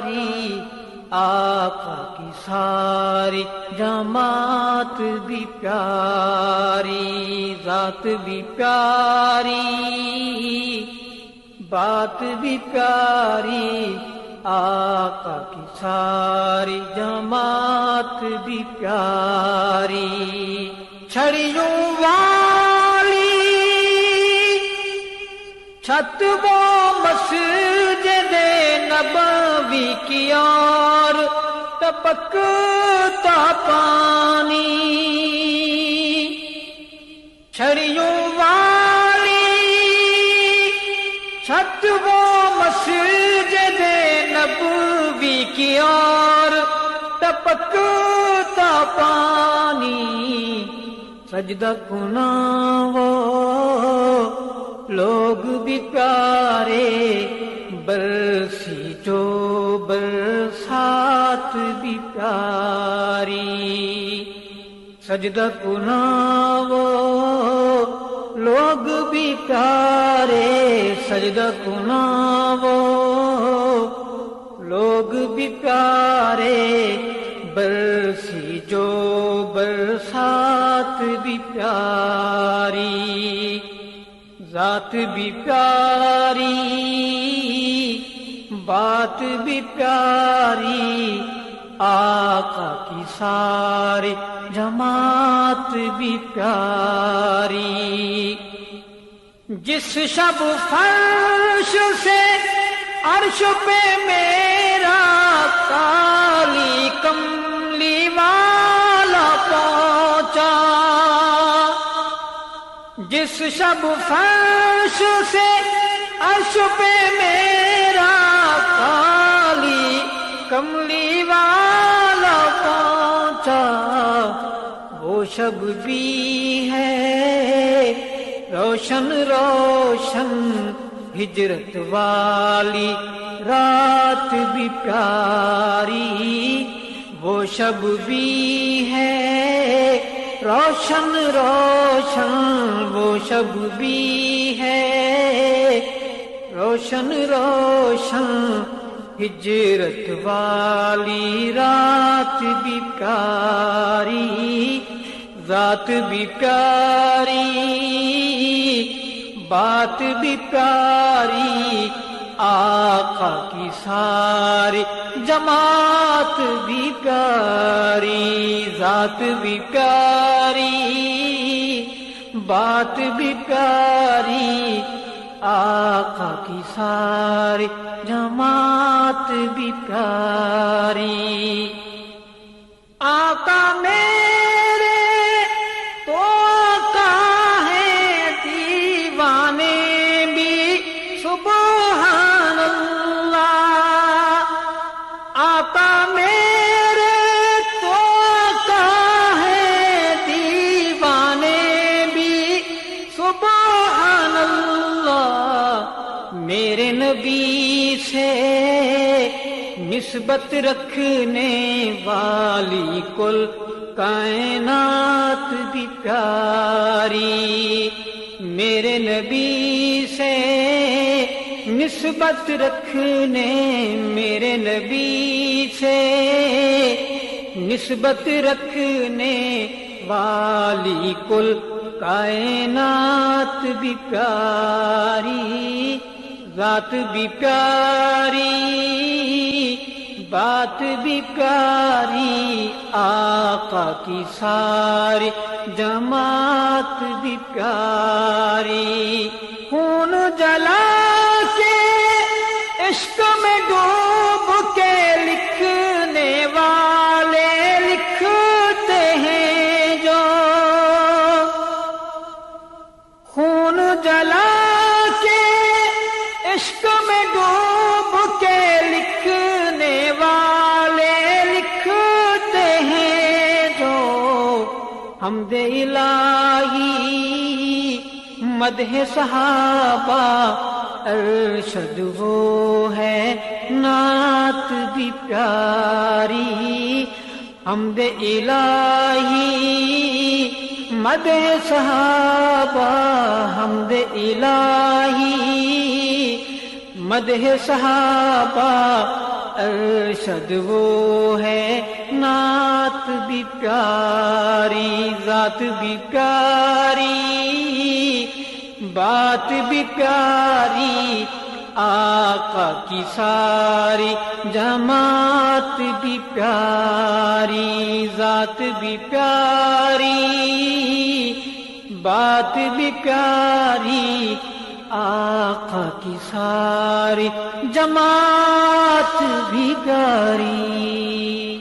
پیاری، آقا کی ساری جماعت بھی پیاری، ذات بھی پیاری، بات بھی پیاری، آقا کی ساری جماعت بھی پیاری، چھڑیوں والی چھت وہ مسجد نبوی کی اور ٹپکتا پانی، چھڑیوں والی چھت وہ مسجد نبوی کی اور ٹپکتا پانی، سجدہ کناں وہ لوگ بھی پیارے، برسی جو برسات بھی پیاری، سجدہ کناں وہ لوگ بھی پیارے، سجدہ کناں وہ لوگ بھی پیارے، برسی جو برسات بھی پیاری، ذات بھی پیاری، بات بھی پیاری، آقا کی ساری جماعت بھی پیاری، جس شب فرش سے عرش پہ میرا کالی کملی والا پہنچا، جس شب فرش سے عرش پہ میرا کالی کملی والا پہنچا، وہ شب بھی ہے روشن روشن، ہجرت والی رات بھی پیاری، وہ شب بھی ہے روشن روشن، وہ شب بھی ہے روشن روشن، ہجرت والی رات بھی پیاری، ذات بھی پیاری، بات بھی پیاری، آقا کی ساری جماعت بھی پیاری، ذات بھی پیاری، بات بھی پیاری، آقا کی ساری جماعت بھی پیاری، آقا میرے تو آقا ہے دیوانے بھی سبحان اللہ، آقا میرے تو آقا ہے دیوانے بھی سبحان اللہ، میرے نبی سے نسبت رکھنے والی کل کائنات بھی پیاری، میرے نبی سے نسبت رکھنے، میرے نبی سے نسبت رکھنے والی کل کائنات بھی پیاری، ذات بھی پیاری، بات بھی پیاری، آقا کی ساری جماعت بھی پیاری، خون جلا کے عشق میں ڈوب کے لکھنے والے لکھتے ہیں جو، خون جلا کے عشق میں ڈوب کے لکھنے والے لکھتے ہیں جو، حمد الہی مدح صحابہ ارشد وہ ہے نعت بھی پیاری، حمد الہی مدح صحابہ، حمد الہی مدح صحابہ ارشد وہ ہے، نعت بھی پیاری، ذات بھی پیاری، بات بھی پیاری، آقا کی ساری جماعت بھی پیاری، ذات بھی پیاری، بات بھی پیاری، آقا کی ساری جماعت بھی پیاری۔